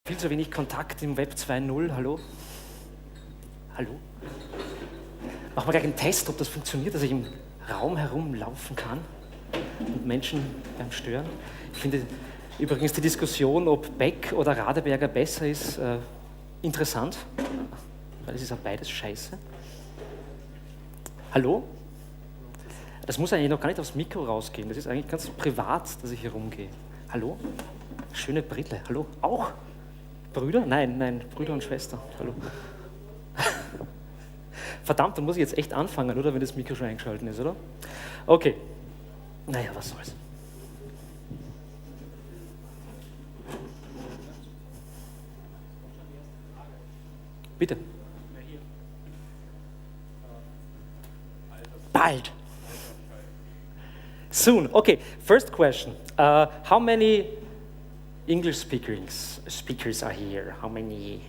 Viel zu wenig Kontakt im Web 2.0. Hallo? Hallo? Machen wir gleich einen Test, ob das funktioniert, dass ich im Raum herumlaufen kann und Menschen beim Stören. Ich finde übrigens die Diskussion, ob Beck oder Radeberger besser ist, interessant, weil es ist ja beides scheiße. Hallo? Das muss eigentlich noch gar nicht aufs Mikro rausgehen, das ist eigentlich ganz privat, dass ich hier rumgehe. Hallo? Schöne Brille, hallo? Auch? Brüder? Nein, Brüder und Schwester, hallo. Verdammt, dann muss ich jetzt echt anfangen, oder? Wenn das Mikro schon eingeschaltet ist, oder? Okay. Naja, was soll's. Bitte. Bald. Soon. Okay, first question. How many English speakers are here? How many?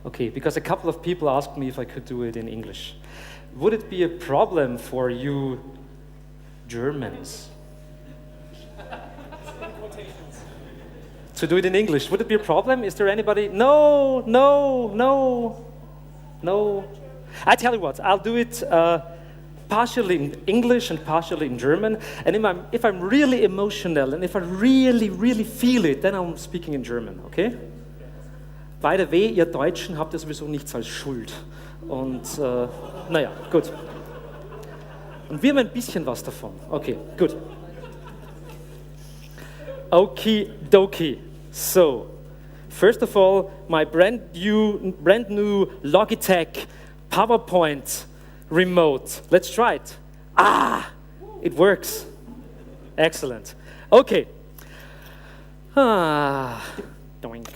Okay, because a couple of people asked me if I could do it in English. Would it be a problem for you Germans to do it in English? Would it be a problem? Is there anybody? No. I tell you what, I'll do it partially in English and partially in German. And if I'm really emotional and if I really feel it, then I'm speaking in German, okay? By the way, ihr Deutschen habt ja sowieso nichts als Schuld. Und naja, gut. Und wir haben ein bisschen was davon. Okay, gut. Okie So, first of all, my brand new Logitech PowerPoint remote. Let's try it. It works. Excellent. Okay. Doink.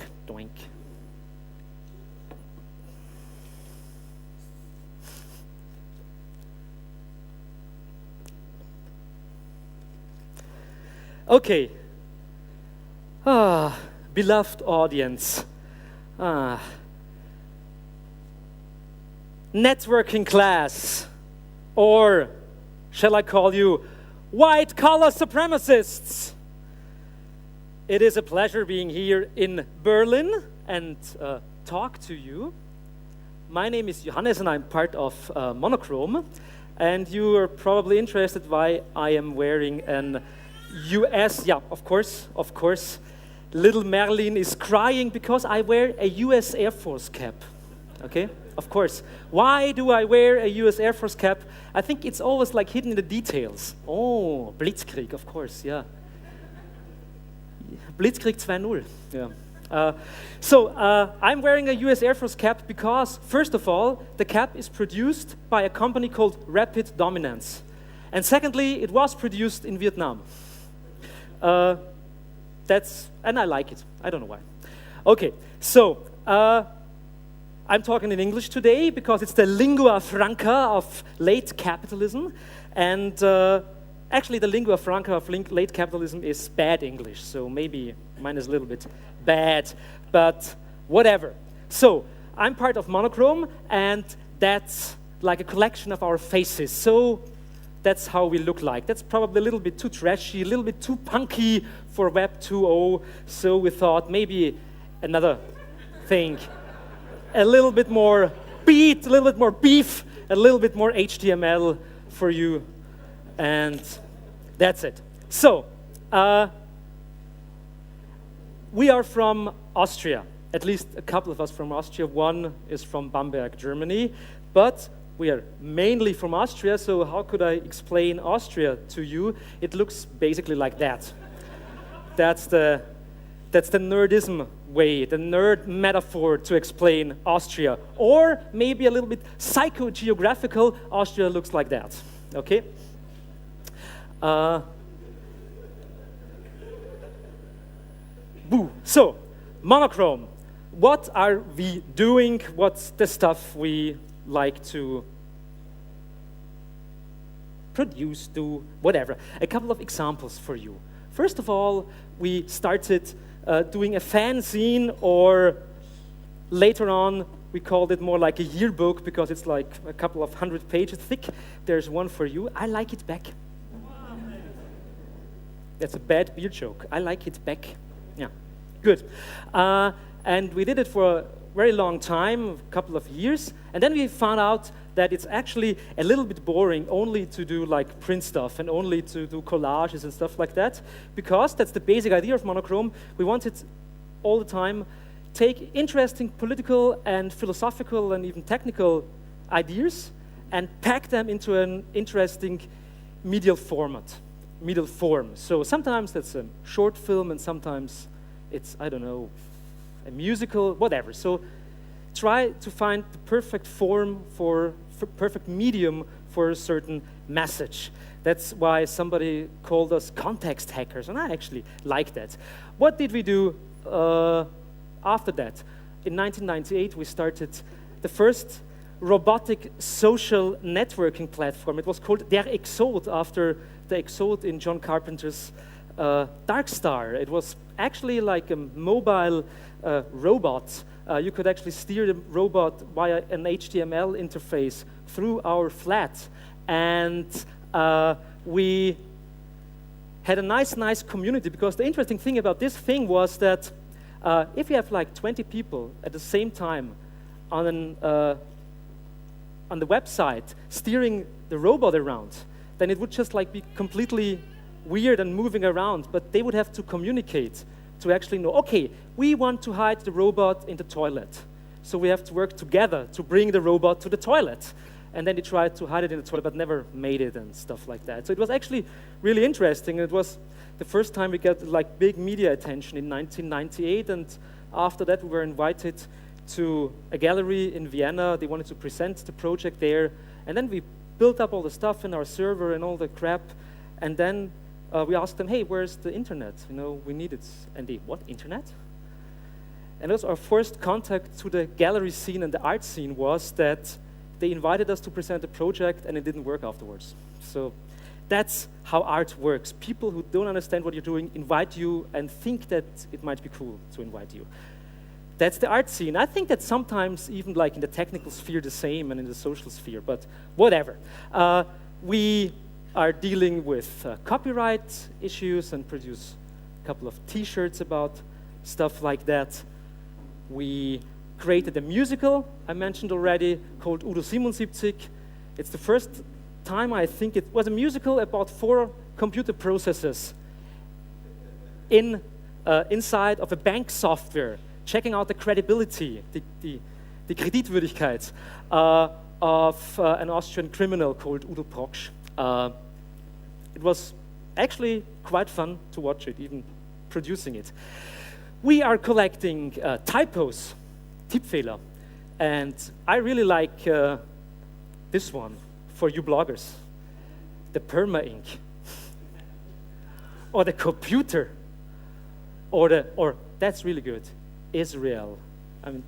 Okay. Beloved audience. Networking class. Or shall I call you white-collar supremacists? It is a pleasure being here in Berlin and talk to you. My name is Johannes and I'm part of Monochrom. And you are probably interested why I am wearing an US, yeah, of course. Little Merlin is crying because I wear a US Air Force cap, okay? Of course. Why do I wear a US Air Force cap? I think it's always like hidden in the details. Oh, Blitzkrieg, of course, yeah. Blitzkrieg 2.0, yeah. I'm wearing a US Air Force cap because, first of all, the cap is produced by a company called Rapid Dominance. And secondly, it was produced in Vietnam. And I like it. I don't know why. Okay, so I'm talking in English today because it's the lingua franca of late capitalism. And actually, the lingua franca of late capitalism is bad English. So maybe mine is a little bit bad, but whatever. So I'm part of Monochrom, and that's like a collection of our faces. So that's how we look like. That's probably a little bit too trashy, a little bit too punky for Web 2.0. So we thought maybe another thing, a little bit more beat, a little bit more beef, a little bit more HTML for you. And that's it. So, we are from Austria. At least a couple of us from Austria. One is from Bamberg, Germany. But we are mainly from Austria, so how could I explain Austria to you? It looks basically like that. That's the nerdism way, the nerd metaphor to explain Austria. Or maybe a little bit psychogeographical, Austria looks like that, okay? So, Monochrom. What are we doing? What's the stuff we like to produce, do, whatever. A couple of examples for you. First of all, we started doing a fanzine, or later on, we called it more like a yearbook because it's like a couple of 100 pages thick. There's one for you. I like it back. That's a bad beer joke. I like it back. Yeah. Good. And we did it for a very long time, a couple of years, and then we found out that it's actually a little bit boring only to do like print stuff and only to do collages and stuff like that, because that's the basic idea of monochrom. We wanted all the time take interesting political and philosophical and even technical ideas and pack them into an interesting medial form. So sometimes that's a short film and sometimes it's, I don't know, a musical, whatever. So try to find the perfect form for perfect medium for a certain message. That's why somebody called us context hackers, and I actually like that. What did we do after that? In 1998, we started the first robotic social networking platform. It was called Der Exot, after the Exot in John Carpenter's Dark Star. It was actually like a mobile robot. You could actually steer the robot via an HTML interface through our flat. And we had a nice community, because the interesting thing about this thing was that if you have like 20 people at the same time on the website steering the robot around, then it would just like be completely weird and moving around, but they would have to communicate to actually know, okay, we want to hide the robot in the toilet. So we have to work together to bring the robot to the toilet. And then they tried to hide it in the toilet, but never made it and stuff like that. So it was actually really interesting. It was the first time we got like big media attention in 1998. And after that, we were invited to a gallery in Vienna. They wanted to present the project there. And then we built up all the stuff in our server and all the crap. And then we asked them, hey, where's the internet? You know, we need it. And they, what, internet? And that was our first contact to the gallery scene and the art scene, was that they invited us to present a project and it didn't work afterwards. So that's how art works. People who don't understand what you're doing invite you and think that it might be cool to invite you. That's the art scene. I think that sometimes even like in the technical sphere the same, and in the social sphere, but whatever. We are dealing with copyright issues and produce a couple of t-shirts about stuff like that. We created a musical, I mentioned already, called Udo 77. It's the first time, I think, it was a musical about 4 computer processes inside of a bank software, checking out the credibility, the Kreditwürdigkeit of an Austrian criminal called Udo Proksch. It was actually quite fun to watch it, even producing it. We are collecting typos, Tippfehler, and I really like this one for you bloggers, the perma-ink, or the computer, or that's really good, Israel. I mean,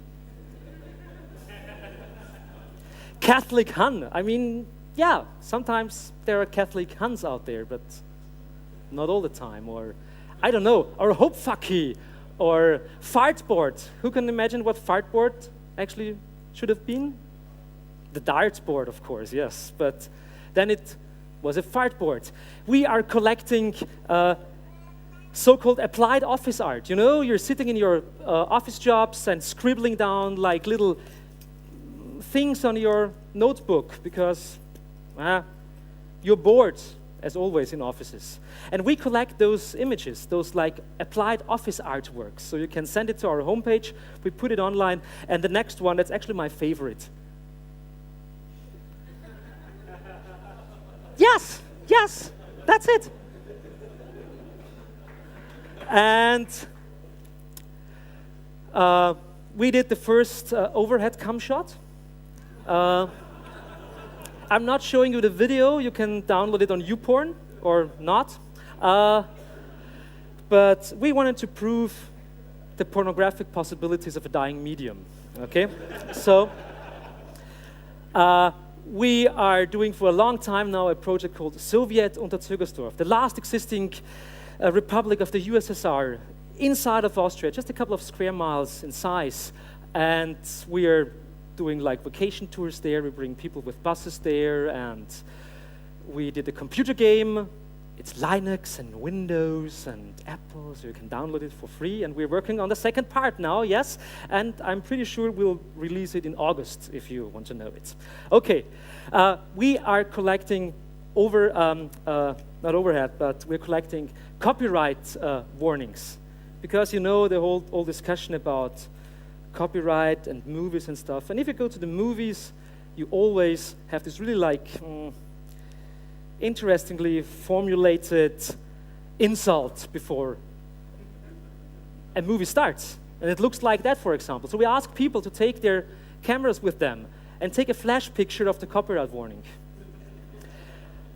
Catholic Hun. I mean, yeah, sometimes there are Catholic Huns out there, but not all the time. Or, I don't know, or Hopfucky, or fartboard. Who can imagine what fartboard actually should have been? The dartboard, of course, yes. But then it was a fartboard. We are collecting so-called applied office art. You know, you're sitting in your office jobs and scribbling down like little things on your notebook because you're bored, as always in offices. And we collect those images, those like applied office artworks. So you can send it to our homepage, we put it online, and the next one, that's actually my favorite. Yes, that's it. And we did the first overhead cam shot. I'm not showing you the video. You can download it on YouPorn or not. But we wanted to prove the pornographic possibilities of a dying medium. Okay? So we are doing for a long time now a project called Soviet unter Zögersdorf, the last existing republic of the USSR inside of Austria, just a couple of square miles in size. And we are doing like vacation tours there. We bring people with buses there, and we did a computer game it's Linux and Windows and Apple, so you can download it for free. And we're working on the second part now, yes. And I'm pretty sure we'll release it in August if you want to know it. Okay, we are collecting not overhead, but we're collecting copyright warnings. Because you know the whole discussion about copyright and movies and stuff. And if you go to the movies, you always have this really like interestingly formulated insult before a movie starts. And it looks like that, for example. So we ask people to take their cameras with them and take a flash picture of the copyright warning.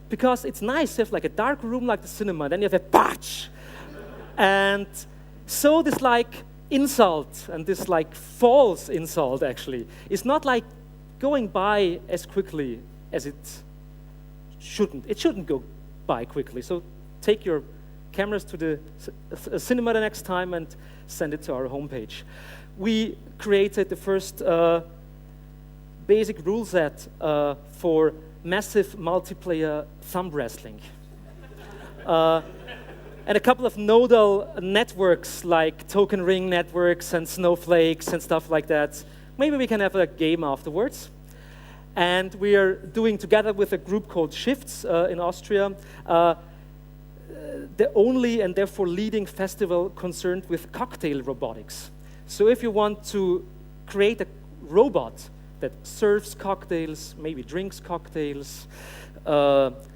Because it's nice to have like a dark room like the cinema, then you have a patch. And so this like insult, and this like false insult actually, is not like going by as quickly as it shouldn't. It shouldn't go by quickly. So take your cameras to the cinema the next time and send it to our homepage. We created the first basic rule set for massive multiplayer thumb wrestling. And a couple of nodal networks like token ring networks and snowflakes and stuff like that. Maybe we can have a game afterwards. And we are doing, together with a group called Shifts in Austria, the only and therefore leading festival concerned with cocktail robotics. So if you want to create a robot that serves cocktails, maybe drinks cocktails,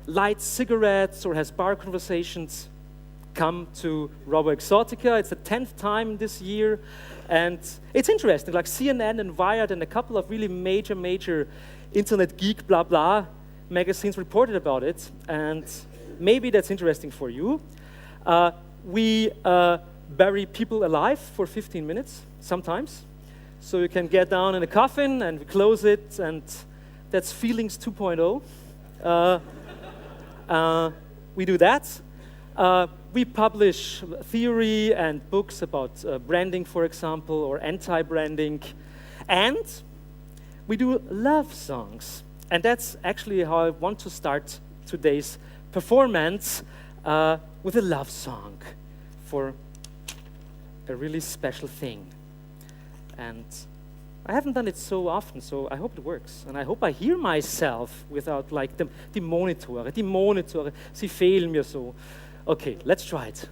lights cigarettes or has bar conversations, come to Robo Exotica. It's the 10th time this year. And it's interesting, like CNN and Wired and a couple of really major internet geek blah blah magazines reported about it. And maybe that's interesting for you. We bury people alive for 15 minutes, sometimes. So you can get down in a coffin and we close it, and that's Feelings 2.0. We do that. We publish theory and books about branding, for example, or anti-branding. And we do love songs. And that's actually how I want to start today's performance with a love song for a really special thing. And I haven't done it so often, so I hope it works. And I hope I hear myself without like die Monitore, sie fehlen mir so. Okay, let's try it.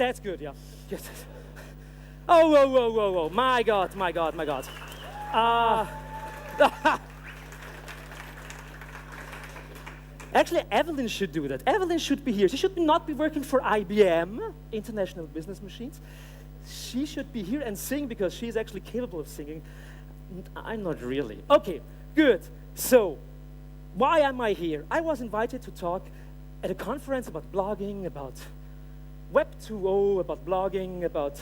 That's good, yeah. Yes. Oh, whoa, whoa, whoa, whoa. My God, my God, my God. Actually, Evelyn should do that. Evelyn should be here. She should not be working for IBM, International Business Machines. She should be here and sing because she is actually capable of singing. I'm not really. Okay, good. So, why am I here? I was invited to talk at a conference about blogging, about Web 2.0, about blogging, about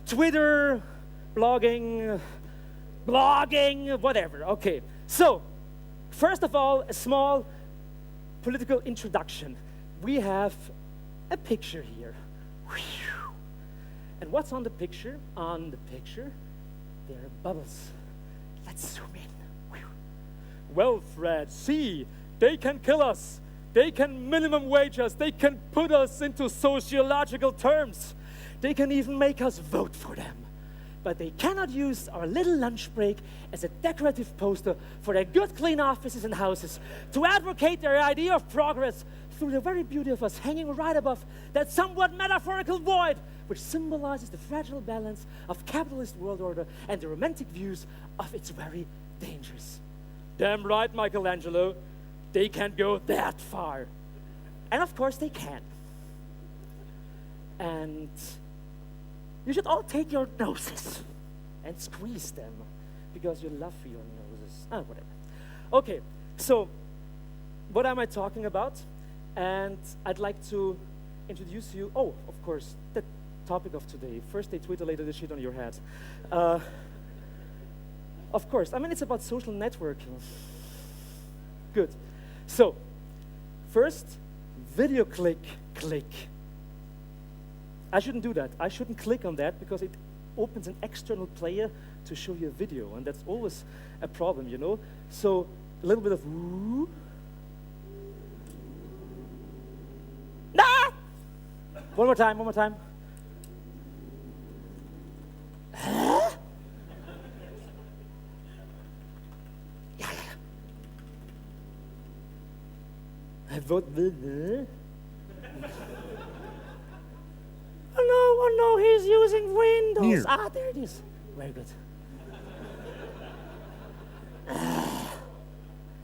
Twitter, blogging, whatever. Okay, so first of all, a small political introduction. We have a picture here. And what's on the picture? On the picture, there are bubbles. Let's zoom in. Well, Fred, see, they can kill us. They can minimum wage us. They can put us into sociological terms. They can even make us vote for them. But they cannot use our little lunch break as a decorative poster for their good, clean offices and houses to advocate their idea of progress through the very beauty of us hanging right above that somewhat metaphorical void which symbolizes the fragile balance of capitalist world order and the romantic views of its very dangers. Damn right, Michelangelo. They can't go that far. And of course they can. And you should all take your noses and squeeze them because you love your noses. Whatever. Okay, so what am I talking about? And I'd like to introduce you, of course, the topic of today. First they Twitter, later they shit on your head. Of course, I mean, it's about social networking. Good. So, first, video click. I shouldn't do that. I shouldn't click on that because it opens an external player to show you a video, and that's always a problem, you know? So, a little bit of woo. Nah! One more time. Huh? I vote with Oh no, he's using Windows. Here. There it is. Very good.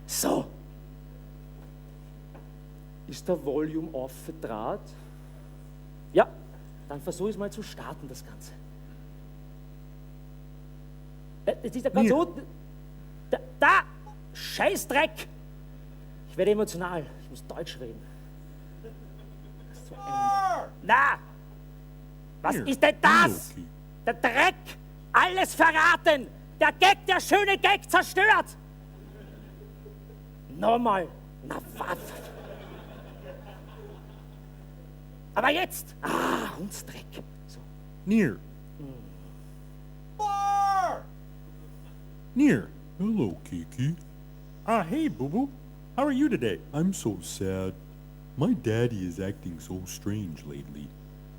So. Ist der Volume off verdraht? Ja, dann versuche ich mal zu starten, das Ganze. Jetzt ist der ganz unten. Da! Scheißdreck! Ich werde emotional. Ich muss Deutsch reden. So Na! Was ist denn das? Der Dreck! Alles verraten! Der Gag, der schöne Gag zerstört! Nochmal! Na was? Aber jetzt! Hundsdreck! So. Near. Near. Hello, Kiki. Hey, Boo-Boo. How are you today? I'm so sad. My daddy is acting so strange lately.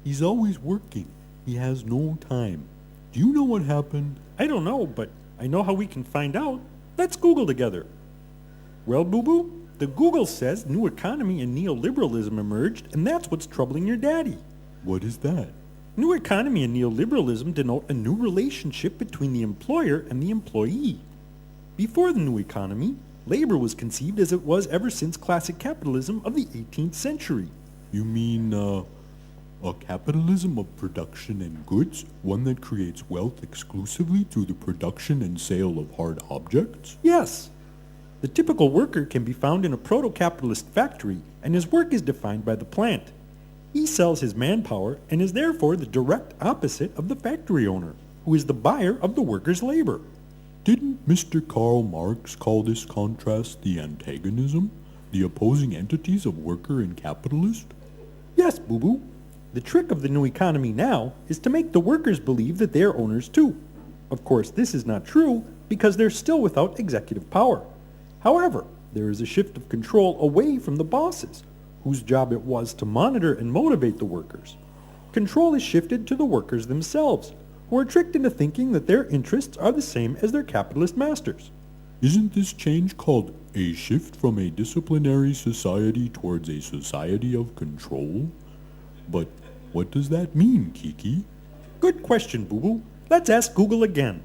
He's always working. He has no time. Do you know what happened? I don't know, but I know how we can find out. Let's Google together. Well, Boo-Boo, the Google says new economy and neoliberalism emerged, and that's what's troubling your daddy. What is that? New economy and neoliberalism denote a new relationship between the employer and the employee. Before the new economy, labor was conceived as it was ever since classic capitalism of the 18th century. You mean, a capitalism of production and goods? One that creates wealth exclusively through the production and sale of hard objects? Yes. The typical worker can be found in a proto-capitalist factory, and his work is defined by the plant. He sells his manpower and is therefore the direct opposite of the factory owner, who is the buyer of the worker's labor. Didn't Mr. Karl Marx call this contrast the antagonism, the opposing entities of worker and capitalist? Yes, Boo-Boo. The trick of the new economy now is to make the workers believe that they are owners too. Of course, this is not true because they're still without executive power. However, there is a shift of control away from the bosses, whose job it was to monitor and motivate the workers. Control is shifted to the workers themselves, who are tricked into thinking that their interests are the same as their capitalist masters. Isn't this change called a shift from a disciplinary society towards a society of control? But What does that mean, Kiki? Good question, Boo-Boo. Let's ask Google again.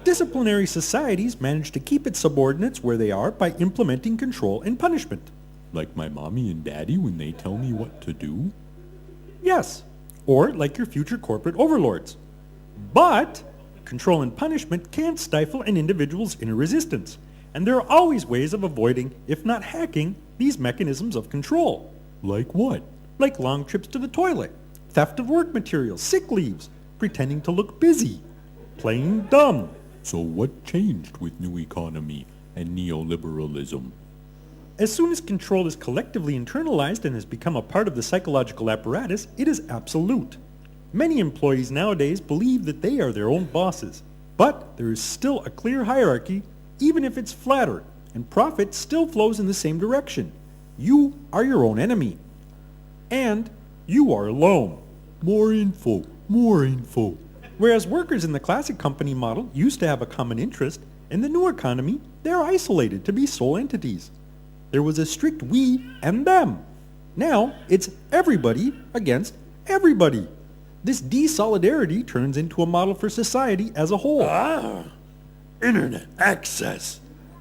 Disciplinary societies manage to keep its subordinates where they are by implementing control and punishment. Like my mommy and daddy when they tell me what to do? Yes, or like your future corporate overlords. But control and punishment can't stifle an individual's inner resistance, and there are always ways of avoiding, if not hacking, these mechanisms of control. Like what? Like long trips to the toilet, theft of work materials, sick leaves, pretending to look busy, playing dumb. So what changed with new economy and neoliberalism? As soon as control is collectively internalized and has become a part of the psychological apparatus, it is absolute. Many employees nowadays believe that they are their own bosses, but there is still a clear hierarchy, even if it's flatter, and profit still flows in the same direction. You are your own enemy. And you are alone. More info, more info. Whereas workers in the classic company model used to have a common interest, in the new economy, they are isolated to be sole entities. There was a strict we and them. Now, it's everybody against everybody. This de-solidarity turns into a model for society as a whole. Internet access.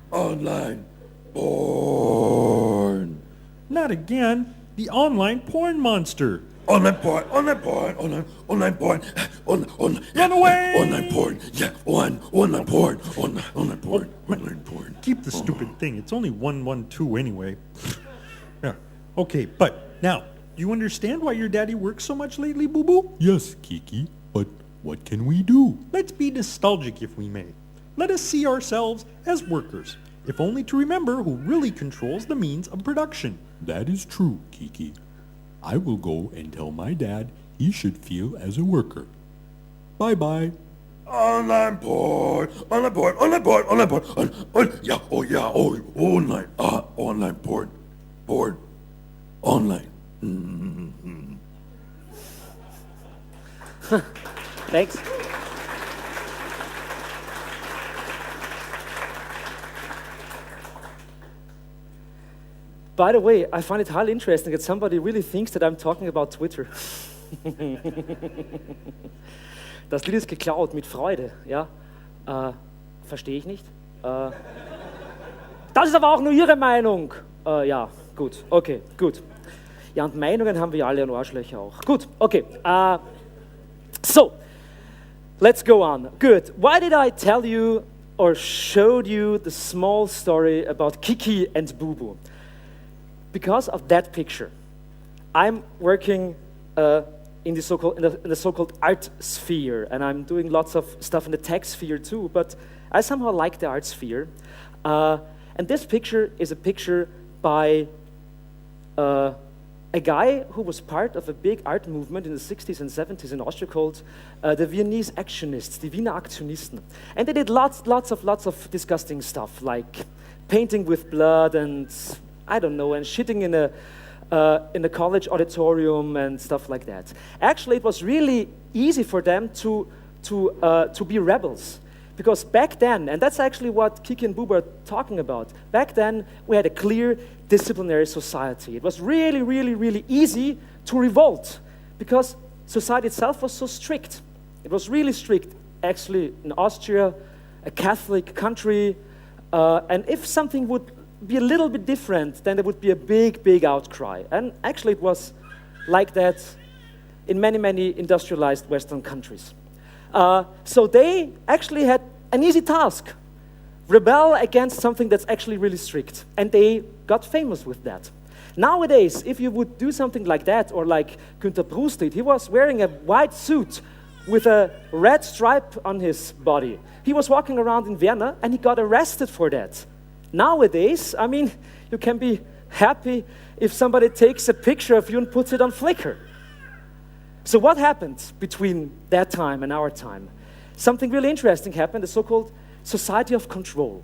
Online porn. Not again. The online porn monster. Online porn. Online porn. Online porn. Run away! Online porn. Yeah, online porn. Online porn. Online porn. Keep the stupid thing. It's only 112 anyway. Yeah. Okay, but now, do you understand why your daddy works so much lately, Boo-Boo? Yes, Kiki, but what can we do? Let's be nostalgic if we may. Let us see ourselves as workers, if only to remember who really controls the means of production. That is true, Kiki. I will go and tell my dad he should feel as a worker. Bye-bye. Online porn. Online porn. Online porn. Online porn. Yeah. Oh, yeah. Oh, online. Online porn. Porn. Online. Thanks. By the way, I find it highly interesting that somebody really thinks that I'm talking about Twitter. Das Lied ist geklaut mit Freude, ja. Verstehe ich nicht. Das ist aber auch nur Ihre Meinung. Ja, gut, okay, gut. Ja, und Meinungen haben wir alle und Arschlöcher auch. Gut, okay. So, let's go on. Good. Why did I tell you or showed you the small story about Kiki and Boo-Boo? Because of that picture. I'm working in the so-called art sphere, and I'm doing lots of stuff in the tech sphere too, but I somehow like the art sphere. And this picture is a picture by a guy who was part of a big art movement in the 60s and 70s in Austria called the Viennese Actionists, die Wiener Aktionisten. And they did lots of disgusting stuff, like painting with blood and I don't know, and shitting in a college auditorium and stuff like that. Actually, it was really easy for them to be rebels. Because back then, and that's actually what Kiki and Boo are talking about, back then we had a clear disciplinary society. It was really, really, really easy to revolt because society itself was so strict. It was really strict, actually, in Austria, a Catholic country, and if something would be a little bit different, then there would be a big outcry. And actually it was like that in many industrialized Western countries. So they actually had an easy task. Rebel against something that's actually really strict. And they got famous with that. Nowadays, if you would do something like that, or like Günter Brust did, he was wearing a white suit with a red stripe on his body. He was walking around in Vienna and he got arrested for that. Nowadays, I mean, you can be happy if somebody takes a picture of you and puts it on Flickr. So what happened between that time and our time? Something really interesting happened, the so-called society of control.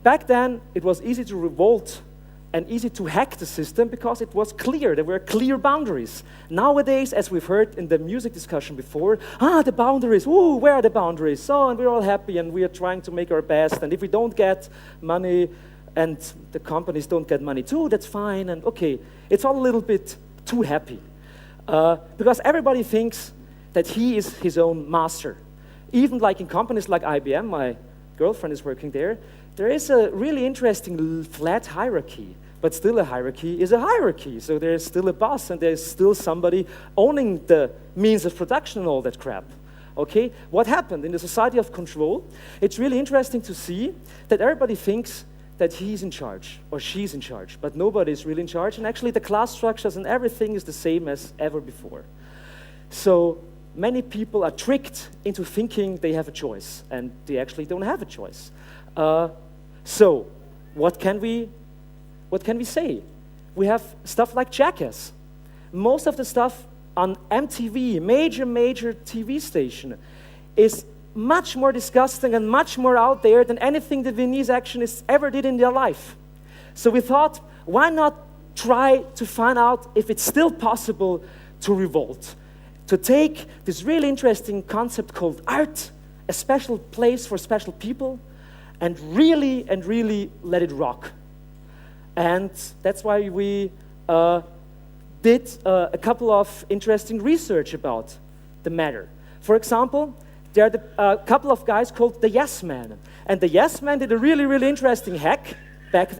Back then, it was easy to revolt and easy to hack the system because it was clear, there were clear boundaries. Nowadays, as we've heard in the music discussion before, the boundaries, ooh, where are the boundaries? So, and we're all happy and we are trying to make our best, and if we don't get money and the companies don't get money too, that's fine, and okay, it's all a little bit too happy. Because everybody thinks that he is his own master. Even like in companies like IBM, my girlfriend is working there, there is a really interesting flat hierarchy, but still a hierarchy is a hierarchy. So there's still a boss and there's still somebody owning the means of production and all that crap. Okay, what happened in the society of control? It's really interesting to see that everybody thinks that he's in charge or she's in charge, but nobody is really in charge, and actually the class structures and everything is the same as ever before. So many people are tricked into thinking they have a choice, and they actually don't have a choice. So what can we say? We have stuff like Jackass. Most of the stuff on MTV, major TV station, is much more disgusting and much more out there than anything the Viennese actionists ever did in their life. So we thought, why not try to find out if it's still possible to revolt, to take this really interesting concept called art, a special place for special people, and really let it rock. And that's why we did a couple of interesting research about the matter. For example, there are a couple of guys called the Yes Men. And the Yes Men did a really interesting hack back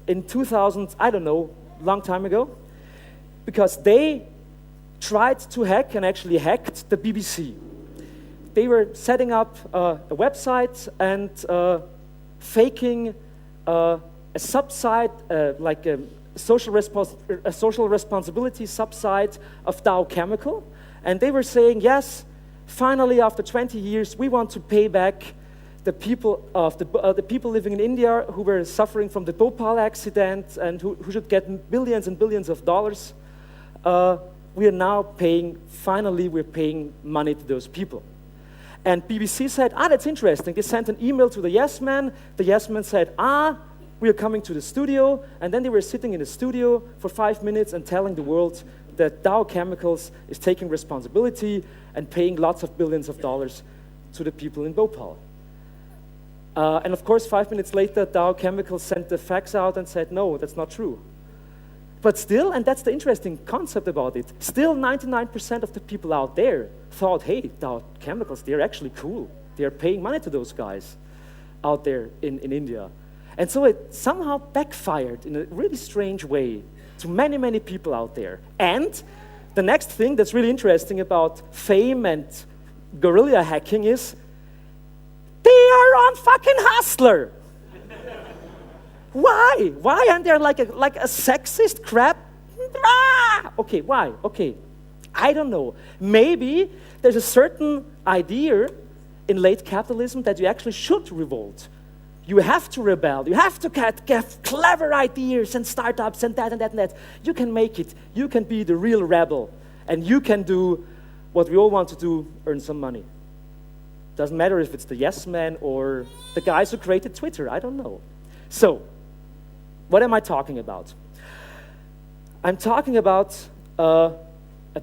in 2000, I don't know, long time ago, because they tried to hack and actually hacked the BBC. They were setting up a website and faking a subsite, like a social responsibility subsite of Dow Chemical. And they were saying, yes, finally, after 20 years, we want to pay back the people living in India who were suffering from the Bhopal accident and who should get billions and billions of dollars. We are now finally we're paying money to those people. And BBC said, that's interesting. They sent an email to the Yes Man. The Yes Man said, we are coming to the studio. And then they were sitting in the studio for 5 minutes and telling the world that Dow Chemicals is taking responsibility and paying lots of billions of dollars to the people in Bhopal. And of course, 5 minutes later, Dow Chemicals sent the fax out and said, no, that's not true. But still, and that's the interesting concept about it, still 99% of the people out there thought, hey, Dow Chemicals, they're actually cool. They're paying money to those guys out there in India. And so it somehow backfired in a really strange way to many people out there. And the next thing that's really interesting about fame and guerrilla hacking is they are on fucking Hustler. Why? Why aren't there like a sexist crap? Okay, why? Okay, I don't know. Maybe there's a certain idea in late capitalism that you actually should revolt. You have to rebel. You have to get clever ideas and startups and that and that and that. You can make it. You can be the real rebel. And you can do what we all want to do, earn some money. Doesn't matter if it's the Yes Man or the guys who created Twitter. I don't know. So, what am I talking about? I'm talking about a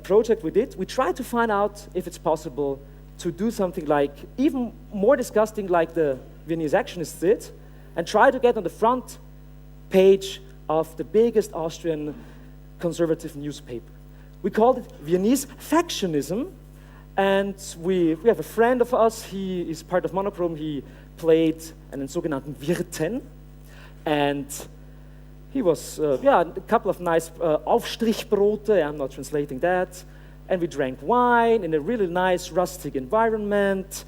project we did. We tried to find out if it's possible to do something like, even more disgusting like the Viennese actionists did, and try to get on the front page of the biggest Austrian conservative newspaper. We called it Viennese factionism, and we have a friend of us, he is part of Monochrom, he played einen sogenannten Wirten, and he was, a couple of nice Aufstrichbrote, I'm not translating that, and we drank wine in a really nice rustic environment,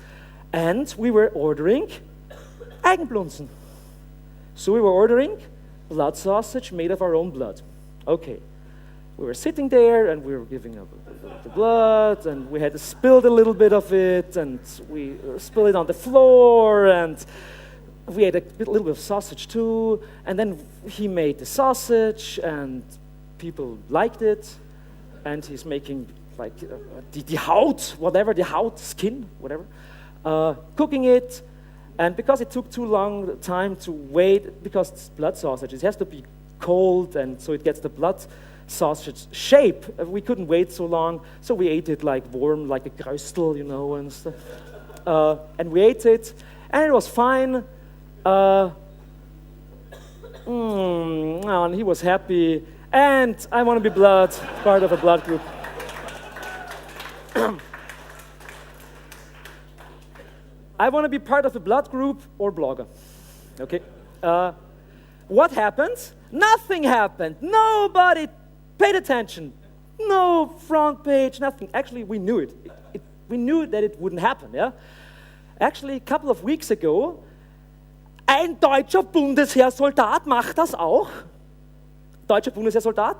and we were ordering Eigenblunzen. So we were ordering blood sausage made of our own blood. Okay. We were sitting there and we were giving up the blood and we had to spill a little bit of it and we spilled it on the floor and we had a little bit of sausage too, and then he made the sausage and people liked it, and he's making like the Haut, whatever, the Haut, skin, whatever, cooking it. And because it took too long time to wait, because it's blood sausage, it has to be cold, and so it gets the blood sausage shape. We couldn't wait so long, so we ate it like warm, like a Gröstel, and stuff. And we ate it, and it was fine. And he was happy, and I want to be blood, part of a blood group. I want to be part of the blood group or blogger. Okay. What happened? Nothing happened. Nobody paid attention. No front page, nothing. Actually, we knew it. We knew that it wouldn't happen. Yeah. Actually, a couple of weeks ago, ein deutscher Bundesheersoldat macht das auch. Deutscher Bundesheersoldat,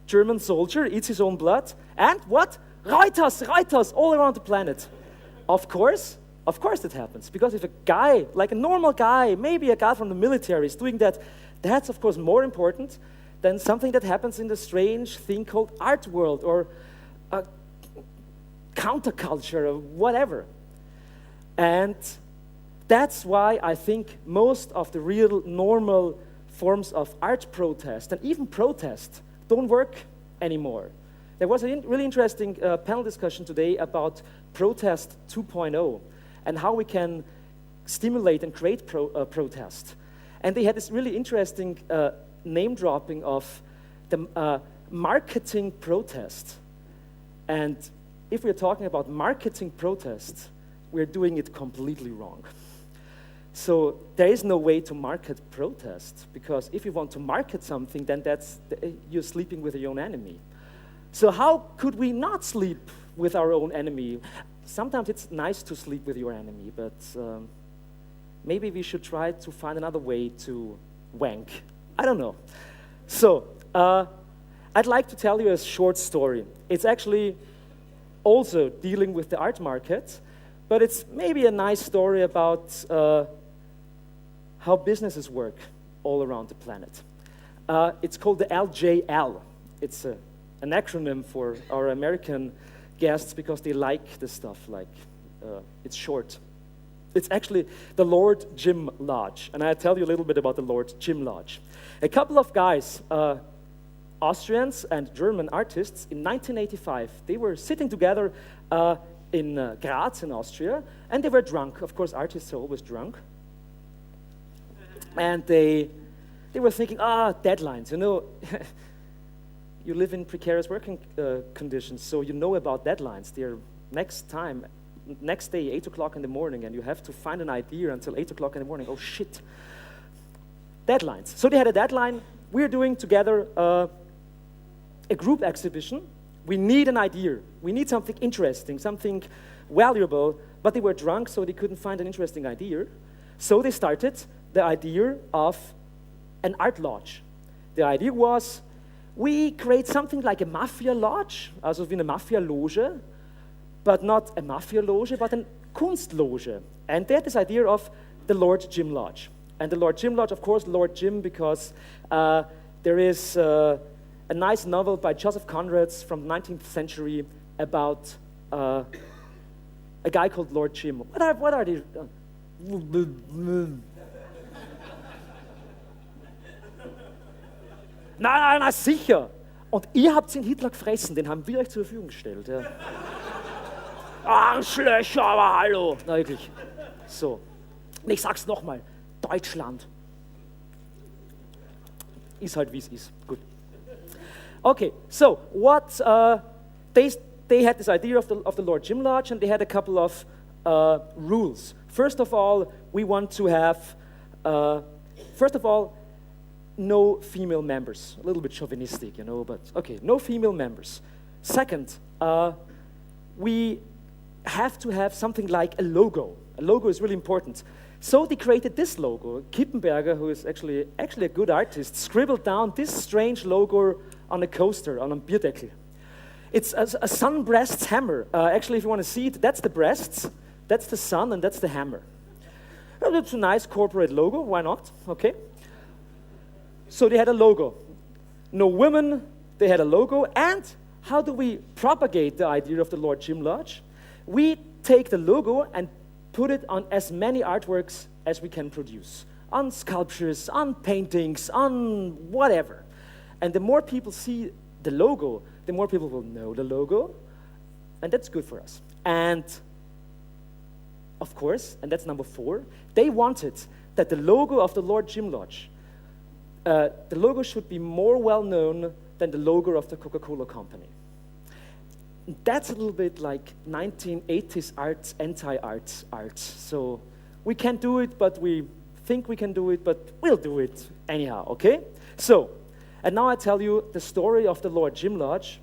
German soldier, eats his own blood. And what? Reuters, all around the planet. Of course it happens. Because if a guy, like a normal guy, maybe a guy from the military is doing that, that's of course more important than something that happens in the strange thing called art world or counterculture or whatever. And that's why I think most of the real normal forms of art protest and even protest don't work anymore. There was a really interesting panel discussion today about Protest 2.0 and how we can stimulate and create protest. And they had this really interesting name dropping of the marketing protest. And if we're talking about marketing protest, we're doing it completely wrong. So there is no way to market protest, because if you want to market something, then you're sleeping with your own enemy. So how could we not sleep with our own enemy? Sometimes it's nice to sleep with your enemy, but maybe we should try to find another way to wank. I don't know. So I'd like to tell you a short story. It's actually also dealing with the art market, but it's maybe a nice story about how businesses work all around the planet. It's called the LJL. It's an acronym for our American guests because they like the stuff, like it's short. It's actually the Lord Jim Lodge, and I'll tell you a little bit about the Lord Jim Lodge. A couple of guys, Austrians and German artists, in 1985, they were sitting together in Graz in Austria, and they were drunk. Of course, artists are always drunk. And they were thinking, deadlines, you know. You live in precarious working conditions, so you know about deadlines. They're next day, 8 o'clock in the morning, and you have to find an idea until 8 o'clock in the morning. Oh, shit. Deadlines. So they had a deadline. We're doing together a group exhibition. We need an idea. We need something interesting, something valuable, but they were drunk, so they couldn't find an interesting idea. So they started the idea of an art lodge. The idea was, we create something like a mafia lodge, also wie eine Mafia-Loge, but not a mafia loge, but a Kunstloge. And they had this idea of the Lord Jim Lodge. And the Lord Jim Lodge, of course, Lord Jim, because there is a nice novel by Joseph Conrad from the 19th century about a guy called Lord Jim. What are these? Na, sicher. Und ihr habt den Hitler gefressen, den haben wir euch zur Verfügung gestellt. Ja. Arschlöcher, aber hallo. Na wirklich. So. Und ich sag's nochmal, Deutschland. Ist halt wie es ist. Gut. Okay, so what they had this idea of the Lord Jim Lodge, and they had a couple of rules. First of all, we want to have, no female members. A little bit chauvinistic, you know, but okay, no female members. Second, we have to have something like a logo. A logo is really important. So they created this logo. Kippenberger, who is actually a good artist, scribbled down this strange logo on a coaster, on a Bierdeckel. It's a sun breast's hammer. Actually, if you want to see it, that's the breasts, that's the sun, and that's the hammer. Well, that's a nice corporate logo, why not? Okay. So they had a logo. No women, they had a logo. And how do we propagate the idea of the Lord Jim Lodge? We take the logo and put it on as many artworks as we can produce. On sculptures, on paintings, on whatever. And the more people see the logo, the more people will know the logo. And that's good for us. And of course, and that's number 4, they wanted that the logo of the Lord Jim Lodge, the logo should be more well known than the logo of the Coca-Cola company. that's a little bit like 1980s arts, anti-arts art. So we can't do it, but we think we can do it, but we'll do it anyhow, okay? So, and now I tell you the story of the Lord Jim Lodge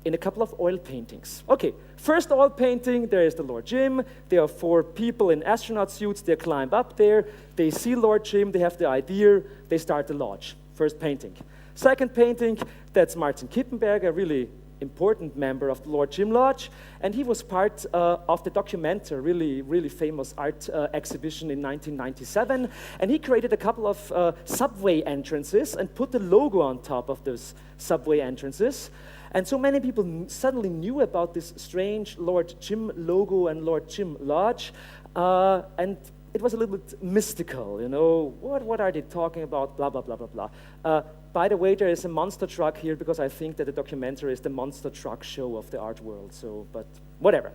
in a couple of oil paintings. Okay, first oil painting, there is the Lord Jim. There are 4 people in astronaut suits. They climb up there. They see Lord Jim. They have the idea. They start the lodge. First painting. Second painting, that's Martin Kippenberger, a really important member of the Lord Jim Lodge. And he was part of the Documenta, really famous art exhibition in 1997. And he created a couple of subway entrances and put the logo on top of those subway entrances. And so many people suddenly knew about this strange Lord Jim logo and Lord Jim Lodge. And it was a little bit mystical, you know, what are they talking about, blah, blah, blah, blah, blah. By the way, there is a monster truck here because I think that the documentary is the monster truck show of the art world, so, but whatever.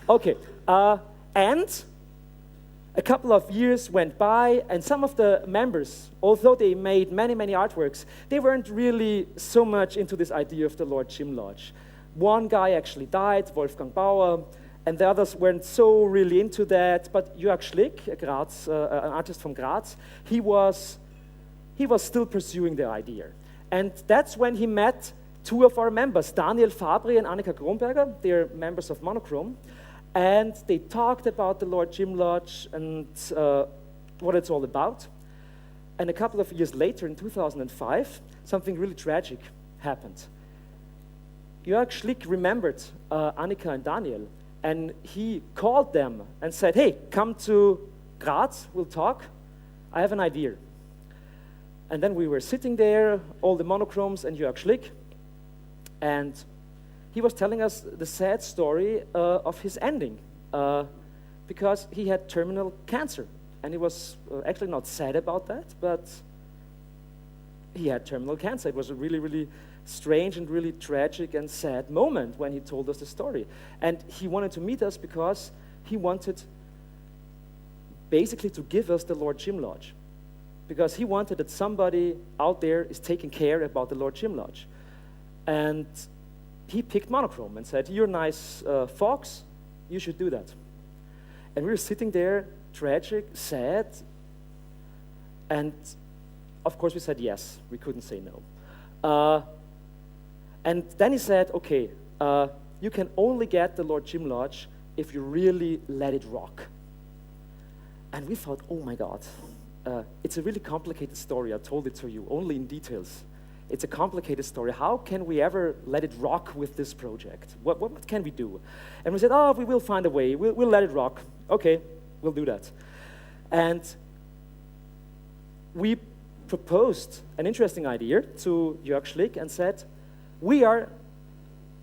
Okay, and a couple of years went by, and some of the members, although they made many artworks, they weren't really so much into this idea of the Lord Jim Lodge. One guy actually died, Wolfgang Bauer, and the others weren't so really into that, but Jörg Schlick, an artist from Graz, he was still pursuing the idea. And that's when he met 2 of our members, Daniel Fabri and Annika Kronberger. They're members of Monochrom. And they talked about the Lord Jim Lodge and what it's all about. And a couple of years later, in 2005, something really tragic happened. Jörg Schlick remembered Annika and Daniel, and he called them and said, hey, come to Graz, we'll talk. I have an idea. And then we were sitting there, all the monochromes and Jörg Schlick, and he was telling us the sad story of his ending, because he had terminal cancer. And he was actually not sad about that, but he had terminal cancer. It was a really strange and really tragic and sad moment when he told us the story. And he wanted to meet us because he wanted basically to give us the Lord Jim Lodge. Because he wanted that somebody out there is taking care about the Lord Jim Lodge. And he picked Monochrom and said, you're nice folks, you should do that. And we were sitting there, tragic, sad, and of course we said yes, we couldn't say no. And then he said, okay, you can only get the Lord Jim Lodge if you really let it rock. And we thought, oh my God, it's a really complicated story. I told it to you, only in details. It's a complicated story. How can we ever let it rock with this project? What can we do? And we said, oh, we will find a way. We'll let it rock. Okay, we'll do that. And we proposed an interesting idea to Jörg Schlick and said, we are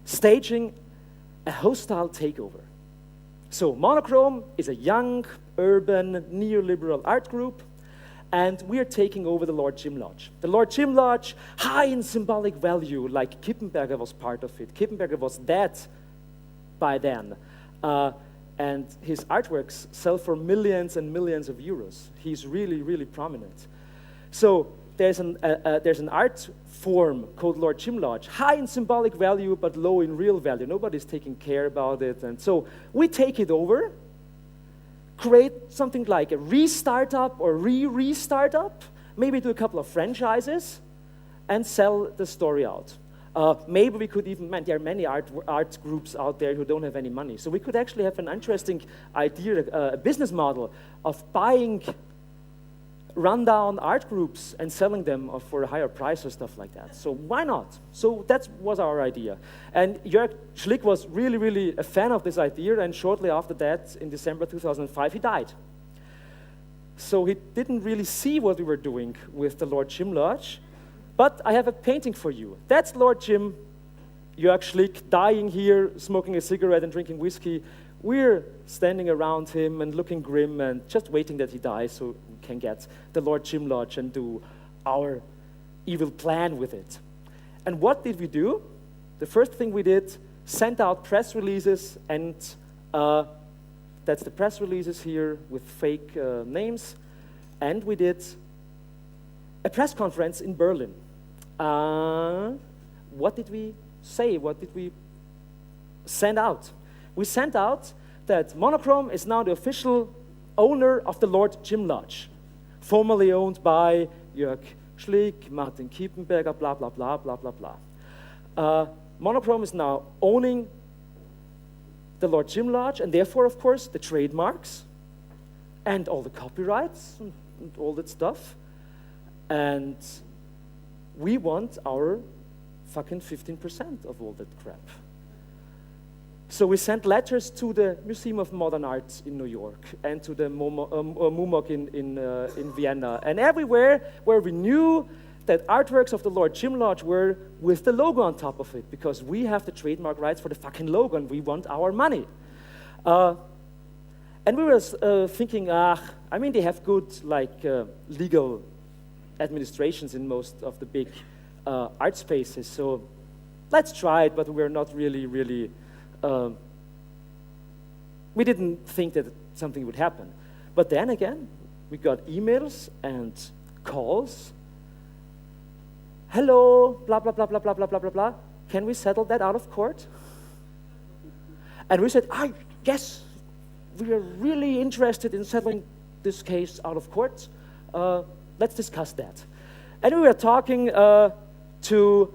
staging a hostile takeover. So Monochrom is a young, urban, neoliberal art group, and we are taking over the Lord Jim Lodge. The Lord Jim Lodge, high in symbolic value, like Kippenberger was part of it. Kippenberger was dead by then. And his artworks sell for millions and millions of euros. He's really prominent. So there's an art form called Lord Jim Lodge, high in symbolic value, but low in real value. Nobody's taking care about it. And so we take it over, create something like a re-startup or re-startup, maybe do a couple of franchises, and sell the story out. Maybe we could even, there are many art groups out there who don't have any money. So we could actually have an interesting idea, a business model of buying rundown art groups and selling them for a higher price or stuff like that. So why not? So that was our idea. And Jörg Schlick was really a fan of this idea, and shortly after that, in December 2005, he died. So he didn't really see what we were doing with the Lord Jim Lodge, but I have a painting for you. That's Lord Jim, Jörg Schlick, dying here, smoking a cigarette and drinking whiskey. We're standing around him and looking grim and just waiting that he dies so we can get the Lord Jim Lodge and do our evil plan with it. And what did we do? The first thing we did, sent out press releases, and that's the press releases here with fake names. And we did a press conference in Berlin. What did we say? What did we sent out. We sent out that Monochrom is now the official owner of the Lord Jim Lodge, formerly owned by Jörg Schlick, Martin Kiepenberger, blah, blah, blah, blah, blah, blah. Monochrom is now owning the Lord Jim Lodge, and therefore, of course, the trademarks and all the copyrights and all that stuff. And we want our fucking 15% of all that crap. So we sent letters to the Museum of Modern Art in New York and to the MUMOC in Vienna, and everywhere where we knew that artworks of the Lord Jim Lodge were with the logo on top of it, because we have the trademark rights for the fucking logo and we want our money. And we were thinking, I mean, they have good legal administrations in most of the big art spaces, so let's try it, but we're not really, we didn't think that something would happen. But then again, we got emails and calls. Hello, blah, blah, blah, blah, blah, blah, blah, blah, blah. Can we settle that out of court? And we said, yes, we are really interested in settling this case out of court. Let's discuss that. And we were talking to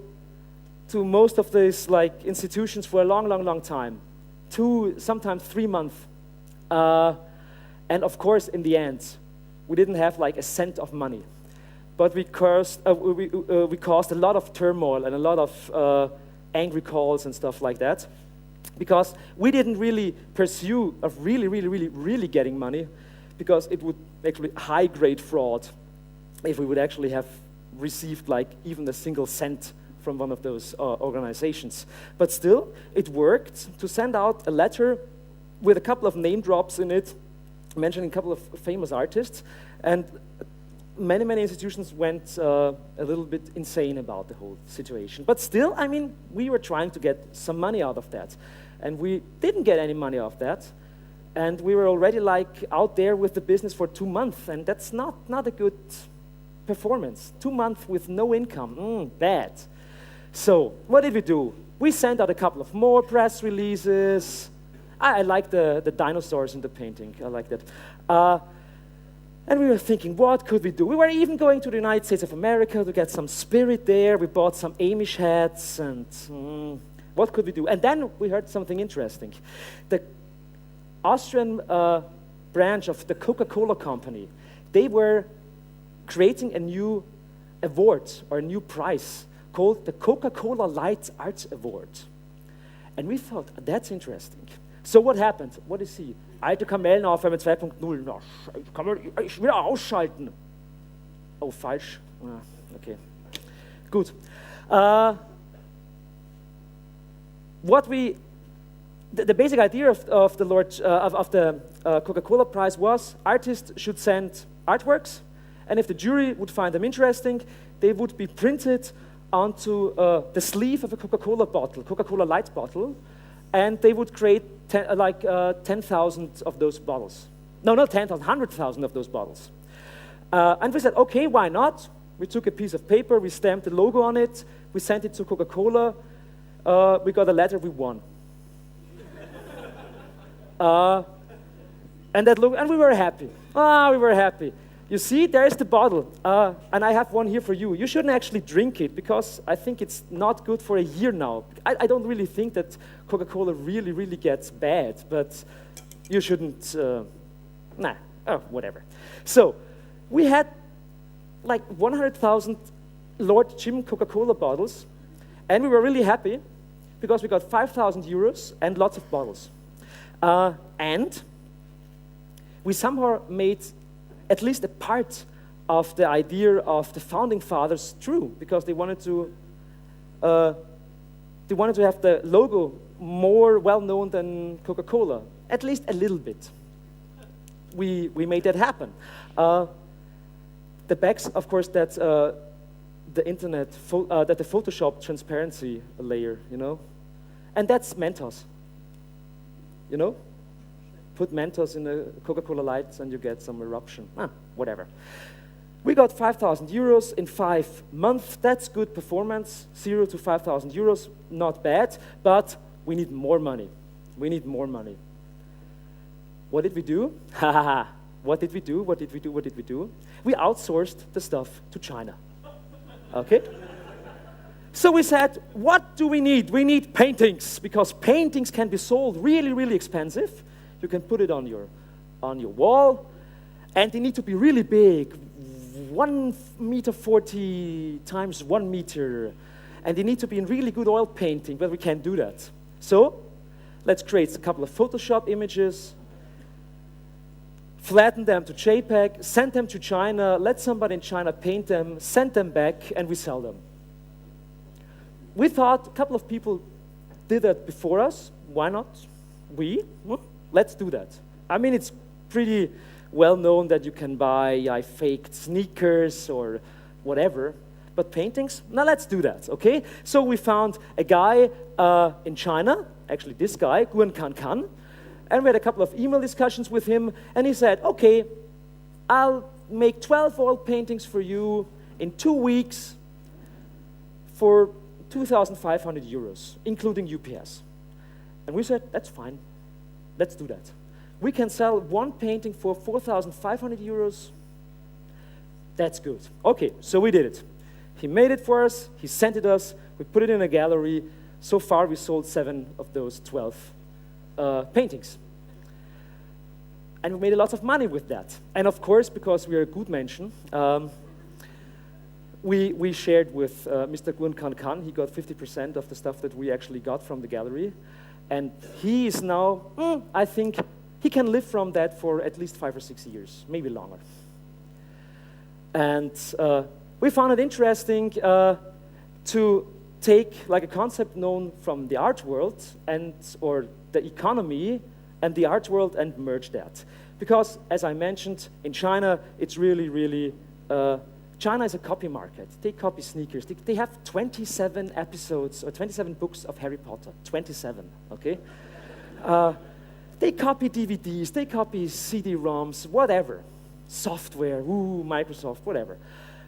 most of these institutions for a long time, 2, sometimes 3 months. And of course, in the end, we didn't have a cent of money. But we caused a lot of turmoil and a lot of angry calls and stuff like that, because we didn't really pursue of really getting money, because it would actually high-grade fraud if we would actually have received even a single cent from one of those organizations. But still, it worked to send out a letter with a couple of name drops in it, mentioning a couple of famous artists, and many institutions went a little bit insane about the whole situation. But still, I mean, we were trying to get some money out of that. And we didn't get any money out of that. And we were already out there with the business for 2 months, and that's not a good performance. 2 months with no income, bad. So what did we do? We sent out a couple of more press releases. I like the dinosaurs in the painting, I like that. And we were thinking, what could we do? We were even going to the United States of America to get some spirit there. We bought some Amish hats, and what could we do? And then we heard something interesting. The Austrian branch of the Coca-Cola company, they were creating a new award or a new prize called the Coca-Cola Light Arts Award. And we thought, that's interesting. So what happened? What is he? Alte Kamellen aufwärmen 2.0. Na, kann man wieder ausschalten. Oh, falsch. Okay. Good. The basic idea of the Coca-Cola Prize was artists should send artworks, and if the jury would find them interesting, they would be printed onto the sleeve of a Coca-Cola bottle, Coca-Cola Light bottle, and they would create 10,000 of those bottles. No, not 10,000, 100,000 of those bottles. And we said, okay, why not? We took a piece of paper, we stamped the logo on it, we sent it to Coca-Cola, we got a letter, we won. And we were happy. We were happy. You see, there's the bottle, and I have one here for you. You shouldn't actually drink it, because I think it's not good for a year now. I don't really think that Coca-Cola really gets bad, but you shouldn't, whatever. So, we had 100,000 Lord Jim Coca-Cola bottles, and we were really happy, because we got 5,000 euros and lots of bottles. And we somehow made at least a part of the idea of the founding fathers true, because they wanted to have the logo more well-known than Coca-Cola, at least a little bit. We made that happen. The backs, of course, that's the internet, that the Photoshop transparency layer, and that's Mentos, Put Mentos in the Coca-Cola Lights and you get some eruption. Whatever. We got 5,000 euros in 5 months. That's good performance. 0 to 5,000 euros, not bad. But we need more money. We need more money. What did we do? Ha ha ha. What did we do? What did we do? What did we do? We outsourced the stuff to China. Okay? So we said, what do we need? We need paintings, because paintings can be sold really, really expensive. You can put it on your wall, and they need to be really big, 1.40 m times 1 meter, and they need to be in really good oil painting, but we can't do that. So let's create a couple of Photoshop images, flatten them to JPEG, send them to China, let somebody in China paint them, send them back, and we sell them. We thought a couple of people did that before us. Why not? Well, let's do that. I mean, it's pretty well known that you can buy faked sneakers or whatever, but paintings, now let's do that, okay? So we found a guy in China, actually this guy, Guan Kan, and we had a couple of email discussions with him, and he said, okay, I'll make 12 oil paintings for you in 2 weeks for 2,500 euros, including UPS. And we said, that's fine, let's do that. We can sell one painting for 4,500 euros. That's good. Okay, so we did it. He made it for us, he sent it us, we put it in a gallery. So far, we sold 7 of those 12 paintings. And we made a lot of money with that. And of course, because we are a good mention, we shared with Mr. Guan Kan. He got 50% of the stuff that we actually got from the gallery. And he is now, I think, he can live from that for at least 5 or 6 years, maybe longer. And we found it interesting to take like a concept known from the art world or the economy and the art world and merge that. Because, as I mentioned, in China, it's really, really, China is a copy market. They copy sneakers. They have 27 episodes or 27 books of Harry Potter, 27, okay? They copy DVDs, they copy CD-ROMs, whatever. Software, Microsoft, whatever.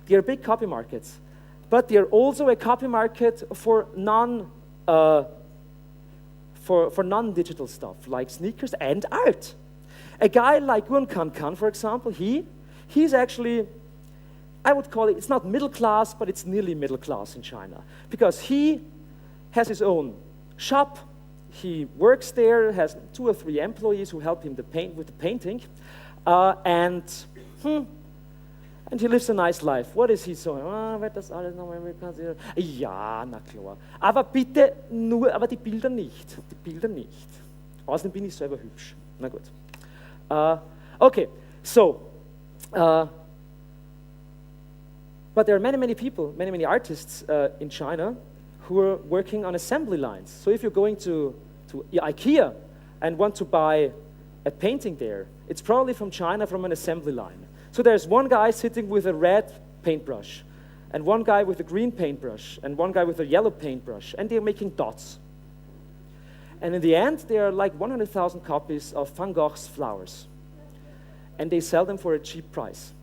They're big copy markets. But they're also a copy market for non-digital stuff, like sneakers and art. A guy like Guan Kan, for example, he's actually, I would call it, it's not middle class, but it's nearly middle class in China. Because he has his own shop, he works there, has 2 or 3 employees who help him with the painting, and he lives a nice life. What is he so? Wird das alles noch mal kassiert? Ja, na klar. Aber bitte nur, aber die Bilder nicht. Die Bilder nicht. Außerdem bin ich selber hübsch. Na gut. Okay, so, but there are many, many people, many, many artists in China who are working on assembly lines. So if you're going to IKEA and want to buy a painting there, it's probably from China, from an assembly line. So there's one guy sitting with a red paintbrush, and one guy with a green paintbrush, and one guy with a yellow paintbrush, and they're making dots. And in the end, there are like 100,000 copies of Van Gogh's Flowers. And they sell them for a cheap price.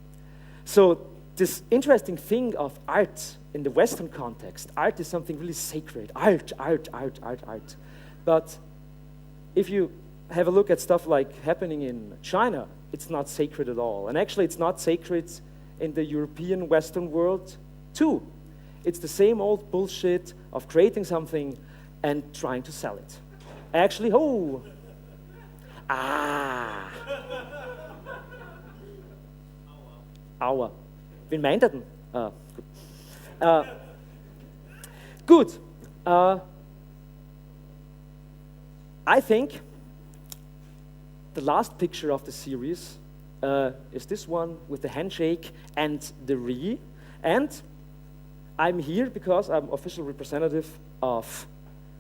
So this interesting thing of art in the Western context, art is something really sacred. Art. But if you have a look at stuff like happening in China, it's not sacred at all. And actually, it's not sacred in the European Western world, too. It's the same old bullshit of creating something and trying to sell it. Actually, Aua. Wen meint er denn? Good. I think the last picture of the series is this one with the handshake and the re. And I'm here because I'm official representative of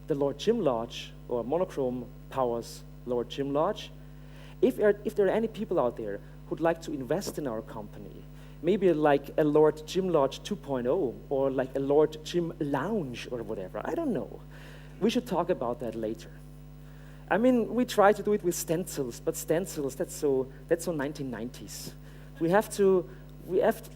the Lord Jim Lodge, or Monochrom Powers Lord Jim Lodge. If there are any people out there who'd like to invest in our company, maybe like a Lord Jim Lodge 2.0, or like a Lord Jim Lounge, or whatever, I don't know. We should talk about that later. I mean, we try to do it with stencils, but stencils, that's so 1990s. We have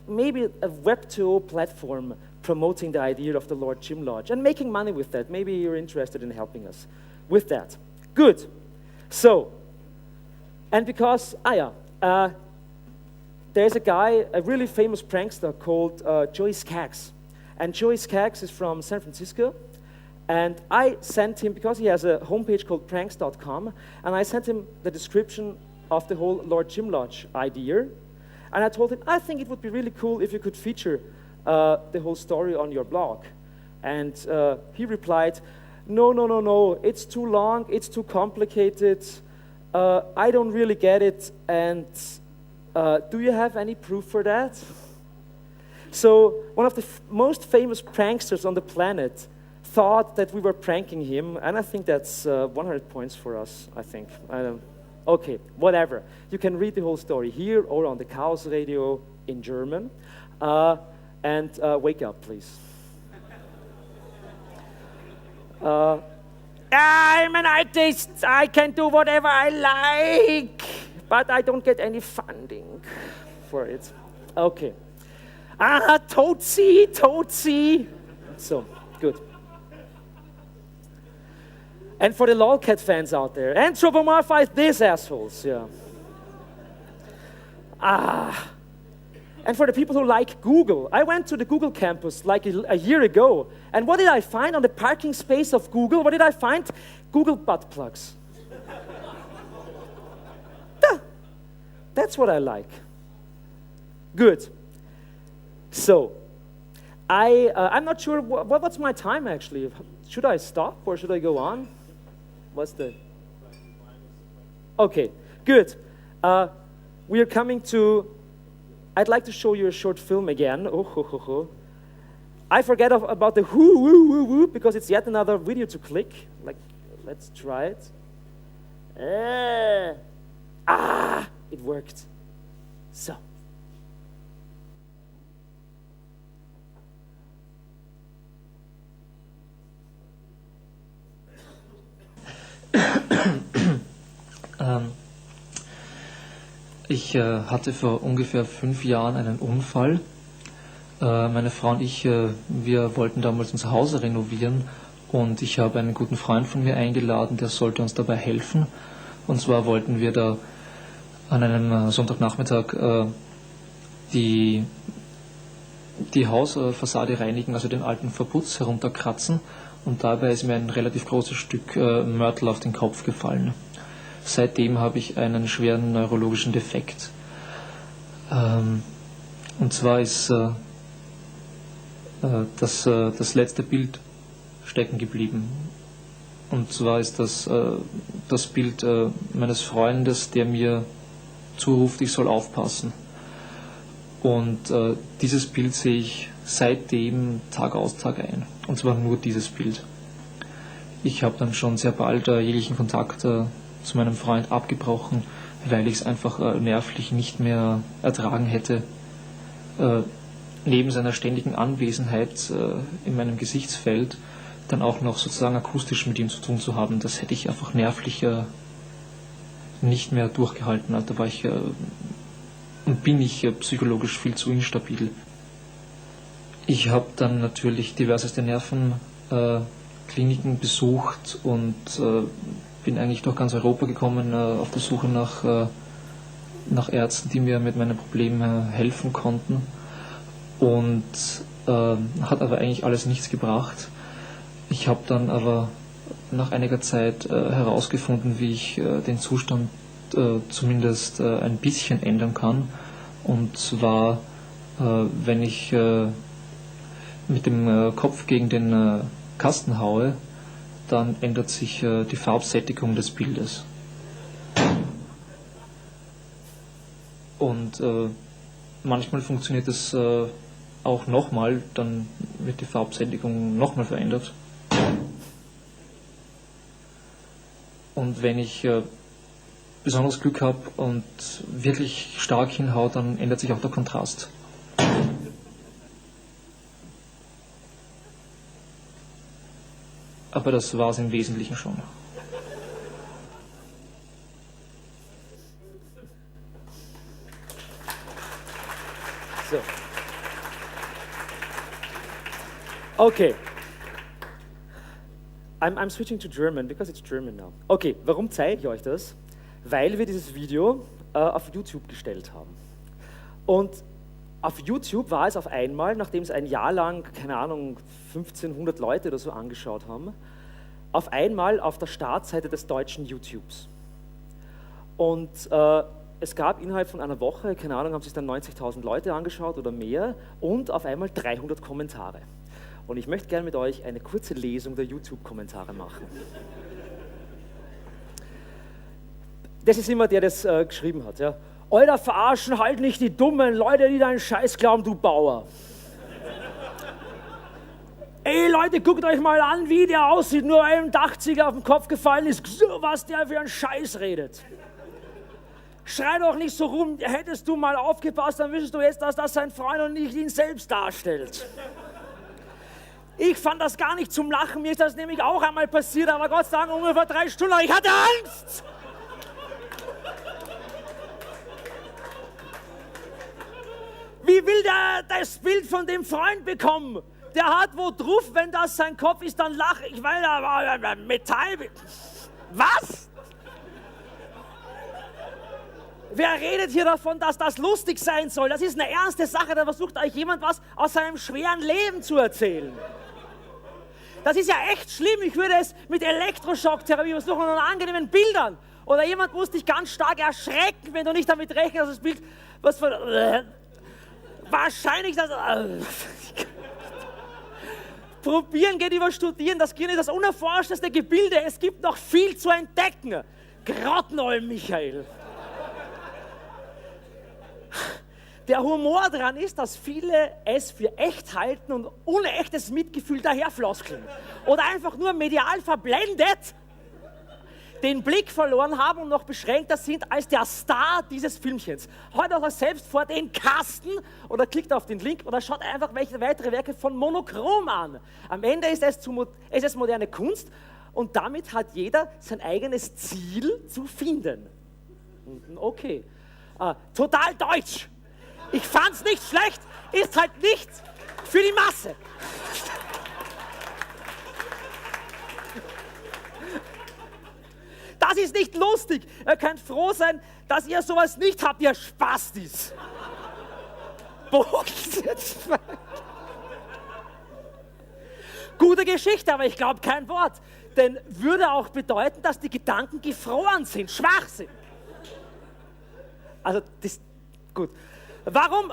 maybe a Web 2.0 platform promoting the idea of the Lord Gym Lodge and making money with that. Maybe you're interested in helping us with that. Good. So, and because, there's a guy, a really famous prankster called Joey Skaggs. And Joey Skaggs is from San Francisco. And I sent him, because he has a homepage called pranks.com, and I sent him the description of the whole Lord Gym Lodge idea. And I told him, I think it would be really cool if you could feature the whole story on your blog. And he replied, no, it's too long, it's too complicated, I don't really get it, and do you have any proof for that? So one of the most famous pranksters on the planet thought that we were pranking him, and I think that's 100 points for us, I think. Okay, whatever. You can read the whole story here or on the Chaos Radio in German. And wake up, please. I'm an artist. I can do whatever I like, but I don't get any funding for it. Okay. Tootsie. So, good. And for the lolcat fans out there, anthropomorphize these assholes, yeah. And for the people who like Google, I went to the Google campus like a year ago, and what did I find on the parking space of Google? What did I find? Google butt plugs. That's what I like. Good. So, I'm not sure, what's my time actually? Should I stop or should I go on? What's the... Okay, good. We are coming to... I'd like to show you a short film again. I forget about the whoo, because it's yet another video to click. Like, let's try it. It worked. So. Ich hatte vor ungefähr 5 Jahren einen Unfall. Meine Frau und ich, wir wollten damals unser Haus renovieren und ich habe einen guten Freund von mir eingeladen, der sollte uns dabei helfen. Und zwar wollten wir da an einem Sonntagnachmittag die Hausfassade reinigen, also den alten Verputz herunterkratzen, und dabei ist mir ein relativ großes Stück Mörtel auf den Kopf gefallen. Seitdem habe ich einen schweren neurologischen Defekt. Und zwar ist das letzte Bild stecken geblieben. Und zwar ist das Bild meines Freundes, der mir zuruft, ich soll aufpassen. Und dieses Bild sehe ich seitdem Tag aus, Tag ein. Und zwar nur dieses Bild. Ich habe dann schon sehr bald jeglichen Kontakt zu meinem Freund abgebrochen, weil ich es einfach nervlich nicht mehr ertragen hätte, neben seiner ständigen Anwesenheit in meinem Gesichtsfeld dann auch noch sozusagen akustisch mit ihm zu tun zu haben. Das hätte ich einfach nervlich nicht mehr durchgehalten. Da war ich und bin ich psychologisch viel zu instabil. Ich habe dann natürlich diverseste Nervenkliniken besucht und bin eigentlich durch ganz Europa gekommen auf der Suche nach Ärzten, die mir mit meinen Problemen helfen konnten. Und hat aber eigentlich alles nichts gebracht. Ich habe dann aber nach einiger Zeit herausgefunden, wie ich den Zustand zumindest ein bisschen ändern kann. Und zwar, wenn ich mit dem Kopf gegen den Kasten haue, dann ändert sich die Farbsättigung des Bildes. Und manchmal funktioniert es auch nochmal, dann wird die Farbsättigung nochmal verändert. Und wenn ich besonderes Glück habe und wirklich stark hinhaue, dann ändert sich auch der Kontrast. Aber das war es im Wesentlichen schon. So. Okay. I'm switching to German, because it's German now. Okay, warum zeige ich euch das? Weil wir dieses Video auf YouTube gestellt haben. Und auf YouTube war es auf einmal, nachdem es ein Jahr lang, keine Ahnung, 1500 Leute oder so angeschaut haben, auf einmal auf der Startseite des deutschen YouTubes. Und es gab innerhalb von einer Woche, keine Ahnung, haben sich dann 90.000 Leute angeschaut oder mehr und auf einmal 300 Kommentare. Und ich möchte gerne mit euch eine kurze Lesung der YouTube-Kommentare machen. Das ist immer der, der das geschrieben hat. Ja. Alter, verarschen halt nicht die dummen Leute, die deinen Scheiß glauben, du Bauer. Ey Leute, guckt euch mal an, wie der aussieht, nur weil ihm ein Dachziegel auf den Kopf gefallen ist, was der für einen Scheiß redet. Schrei doch nicht so rum, hättest du mal aufgepasst, dann wüsstest du jetzt, dass das sein Freund und nicht ihn selbst darstellt. Ich fand das gar nicht zum Lachen, mir ist das nämlich auch einmal passiert, aber Gott sei Dank ungefähr 3 Stunden, ich hatte Angst! Wie will der das Bild von dem Freund bekommen? Der hat wo drauf, wenn das sein Kopf ist, dann lache ich, weil da war Metall... Was? Wer redet hier davon, dass das lustig sein soll? Das ist eine ernste Sache, da versucht euch jemand was aus seinem schweren Leben zu erzählen. Das ist ja echt schlimm, ich würde es mit Elektroschocktherapie versuchen und angenehmen Bildern. Oder jemand muss dich ganz stark erschrecken, wenn du nicht damit rechnest, dass das Bild... Was für... Wahrscheinlich das... Probieren geht über Studieren, das Gehirn ist das unerforschteste Gebilde, es gibt noch viel zu entdecken. Grottenolm, Michael. Der Humor daran ist, dass viele es für echt halten und ohne echtes Mitgefühl daherfloskeln. Oder einfach nur medial verblendet den Blick verloren haben und noch beschränkter sind als der Star dieses Filmchens. Heute auch selbst vor den Kasten oder klickt auf den Link oder schaut einfach welche weitere Werke von Monochrom an. Am Ende ist es moderne Kunst und damit hat jeder sein eigenes Ziel zu finden. Okay. Total deutsch. Ich fand's nicht schlecht, ist halt nichts für die Masse. Das ist nicht lustig. Ihr könnt froh sein, dass ihr sowas nicht habt, ihr Spastis. Gute Geschichte, aber ich glaube kein Wort. Denn würde auch bedeuten, dass die Gedanken gefroren sind, Schwachsinn. Also, das, gut. Warum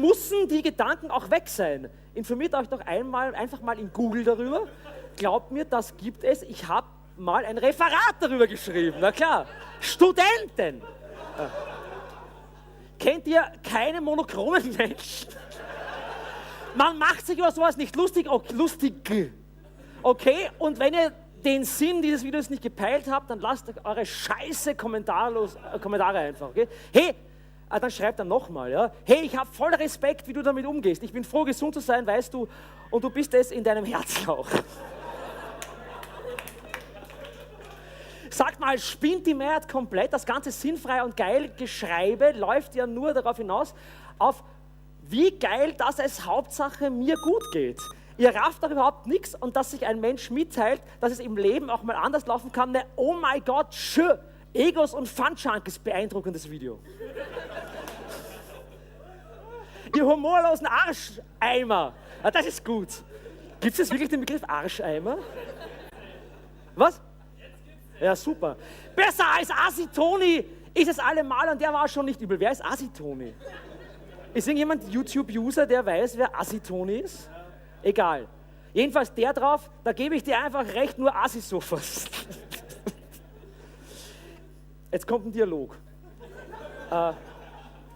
müssen die Gedanken auch weg sein? Informiert euch doch einfach mal in Google darüber. Glaubt mir, das gibt es. Ich habe mal ein Referat darüber geschrieben. Na klar. Studenten. Kennt ihr keine monochromen Menschen? Man macht sich über sowas nicht lustig. Okay, und wenn ihr den Sinn dieses Videos nicht gepeilt habt, dann lasst eure scheiße Kommentare einfach, okay? Hey, dann schreibt dann nochmal, ja? Hey, ich habe voll Respekt, wie du damit umgehst. Ich bin froh, gesund zu sein, weißt du, und du bist es in deinem Herzlauch. Sagt mal, spinnt die Mehrheit komplett? Das ganze sinnfrei und geil Geschreibe läuft ja nur darauf hinaus, auf wie geil, dass es Hauptsache mir gut geht. Ihr rafft doch überhaupt nichts und dass sich ein Mensch mitteilt, dass es im Leben auch mal anders laufen kann. Ne, oh mein Gott, Egos und Fun-Junkies, beeindruckendes Video. Ihr humorlosen Arscheimer. Ah, das ist gut. Gibt es wirklich den Begriff Arscheimer? Was? Ja, super. Besser als Asitoni ist es allemal und der war schon nicht übel. Wer ist Asitoni? Ist irgendjemand YouTube-User, der weiß, wer Asitoni ist? Egal. Jedenfalls der drauf, da gebe ich dir einfach recht, nur Assi-Sofas. Jetzt kommt ein Dialog.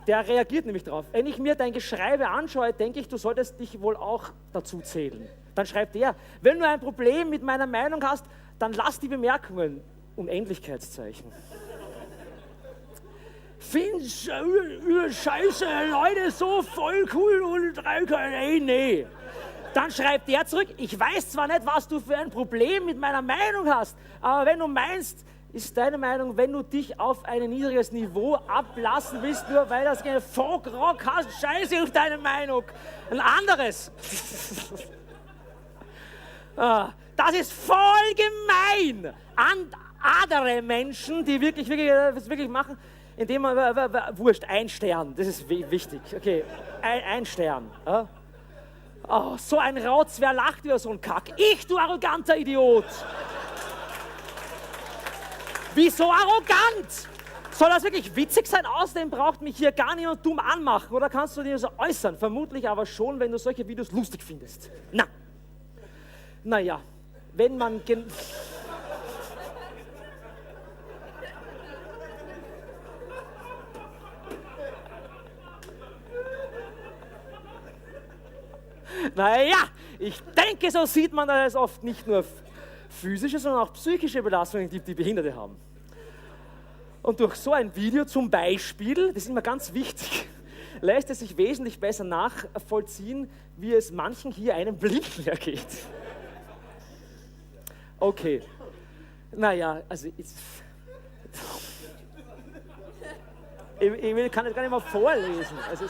Der reagiert nämlich drauf. Wenn ich mir dein Geschreibe anschaue, denke ich, du solltest dich wohl auch dazu zählen. Dann schreibt er, wenn du ein Problem mit meiner Meinung hast, dann lass die Bemerkungen. Unendlichkeitszeichen. Find's scheiße, Leute, so voll cool und ey, nee. Dann schreibt der zurück, ich weiß zwar nicht, was du für ein Problem mit meiner Meinung hast, aber wenn du meinst, ist deine Meinung, wenn du dich auf ein niedriges Niveau ablassen willst, nur weil das keine Folk-Rock hast? Scheiße auf deine Meinung. Ein anderes. Das ist voll gemein an andere Menschen, die wirklich machen, indem man, wurscht, ein Stern, das ist wichtig. Okay, ein Stern. Oh, so ein Rauz, wer lacht über so einen Kack? Ich, du arroganter Idiot! Wieso arrogant? Soll das wirklich witzig sein? Außerdem braucht mich hier gar niemand dumm anmachen. Oder kannst du dir so äußern? Vermutlich aber schon, wenn du solche Videos lustig findest. Naja, wenn man... Naja, ich denke, so sieht man, dass es oft nicht nur physische, sondern auch psychische Belastungen gibt, die Behinderte haben. Und durch so ein Video zum Beispiel, das ist immer ganz wichtig, lässt es sich wesentlich besser nachvollziehen, wie es manchen hier einem Blinden ergeht. Okay, naja, also ich kann das gar nicht mal vorlesen. Also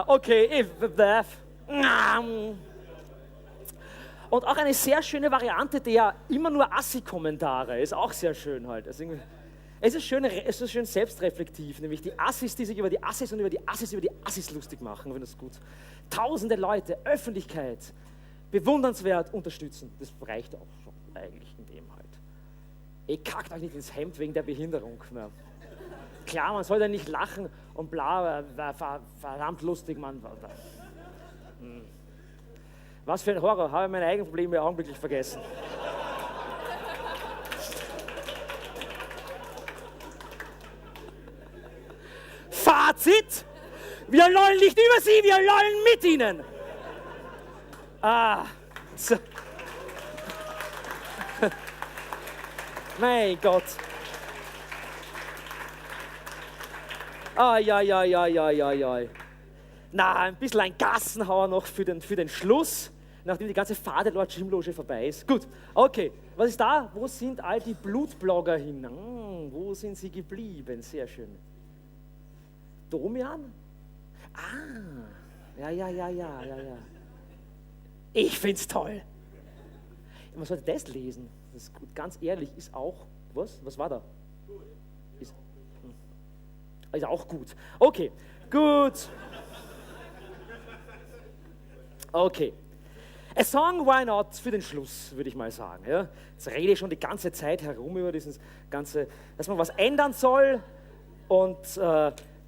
okay. Und auch eine sehr schöne Variante der immer nur Assi-Kommentare ist auch sehr schön halt. Also es ist schön selbstreflektiv, nämlich die Assis, die sich über die Assis und über die Assis lustig machen, wenn das gut. Tausende Leute, Öffentlichkeit, bewundernswert unterstützen. Das reicht auch schon eigentlich in dem halt. Ihr kackt euch nicht ins Hemd wegen der Behinderung. Na. Klar, man soll ja nicht lachen und bla, verdammt lustig, Mann. Was für ein Horror, habe ich meine eigenen Probleme augenblicklich vergessen. Fazit, wir lollen nicht über sie, wir lollen mit ihnen. So. Mein Gott. Ja. Na, ein bisschen ein Gassenhauer noch für den Schluss, nachdem die ganze Fahrt der Lord Jim-Loge vorbei ist. Gut, okay, was ist da? Wo sind all die Blutblogger hin? Wo sind sie geblieben? Sehr schön. Domian? Ja. Ich find's toll. Man sollte das lesen. Das ist gut. Ganz ehrlich, ist auch... Was war da? Ist auch gut. Okay, gut. Okay. A song, why not, für den Schluss, würde ich mal sagen. Ja? Jetzt rede ich schon die ganze Zeit herum über dieses ganze, dass man was ändern soll und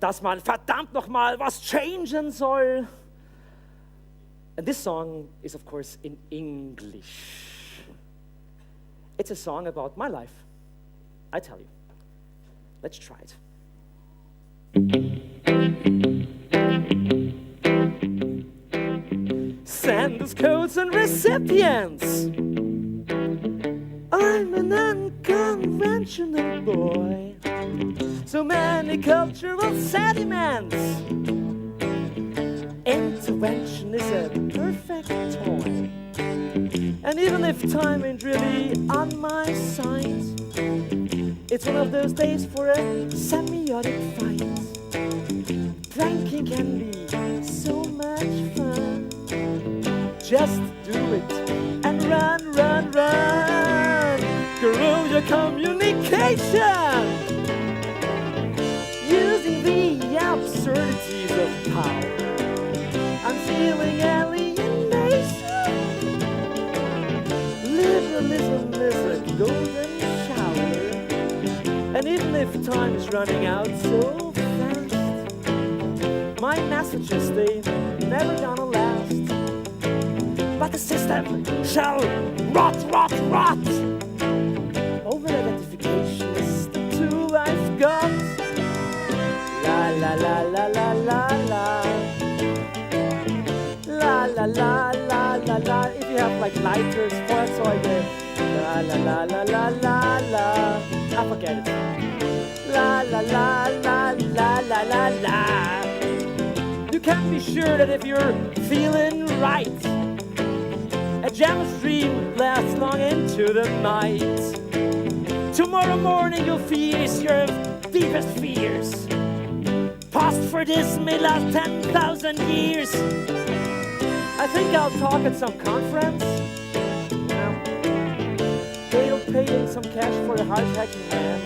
dass man verdammt nochmal was changen soll. And this song is, of course, in English. It's a song about my life. I tell you. Let's try it. Senders, codes, and recipients. I'm an unconventional boy. So many cultural sediments. Intervention is a perfect toy. And even if time ain't really on my side, it's one of those days for a semiotic fight. Pranking can be so much fun. Just do it and run. Guerrilla communication. Using the absurdities of power. I'm feeling alienation. Liberalism is a golden shower. And even if time is running out so fast, my messages, they never gonna last. But the system shall rot. Over-identification is the tool I've got. La la la la la la la. La la la la la la. If you have like lighters, Feuerzeuge, La la la la la la la. I forget it. La la la la la la la la. You can be sure that if you're feeling right, a jealous dream lasts long into the night. Tomorrow morning you'll face your deepest fears. Past for this may last 10,000 years. I think I'll talk at some conference. They'll pay some cash for a hard-hacking man.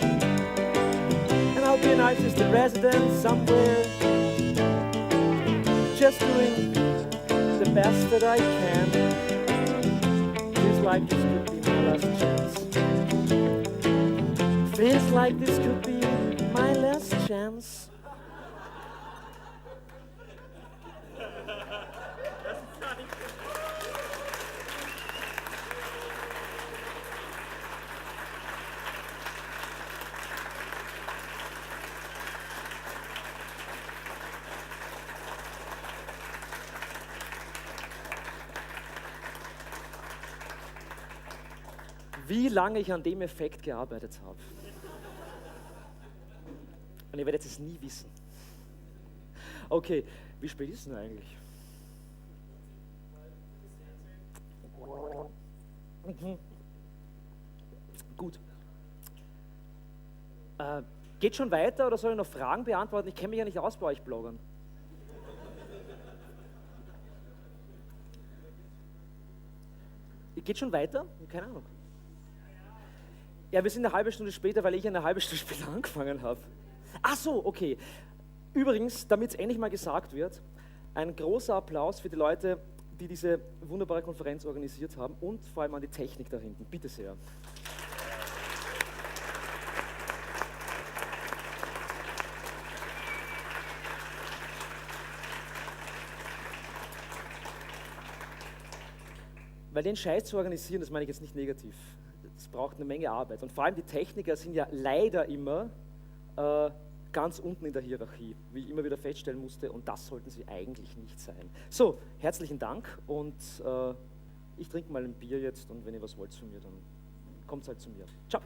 And I'll be an artist in residence somewhere, just doing the best that I can. Feels like this could be my last chance. Feels like this could be my last chance. Wie lange ich an dem Effekt gearbeitet habe. Und ihr werdet es nie wissen. Okay, wie spät ist es denn eigentlich? Gut. Geht schon weiter oder soll ich noch Fragen beantworten? Ich kenne mich ja nicht aus bei euch Bloggern. Geht schon weiter? Keine Ahnung. Ja, wir sind eine halbe Stunde später, weil ich eine halbe Stunde später angefangen habe. Ach so, okay. Übrigens, damit es endlich mal gesagt wird, ein großer Applaus für die Leute, die diese wunderbare Konferenz organisiert haben und vor allem an die Technik da hinten. Bitte sehr. Weil den Scheiß zu organisieren, das meine ich jetzt nicht negativ. Es braucht eine Menge Arbeit. Und vor allem die Techniker sind ja leider immer ganz unten in der Hierarchie, wie ich immer wieder feststellen musste, und das sollten sie eigentlich nicht sein. So, herzlichen Dank und ich trinke mal ein Bier jetzt und wenn ihr was wollt zu mir, dann kommt halt zu mir. Ciao.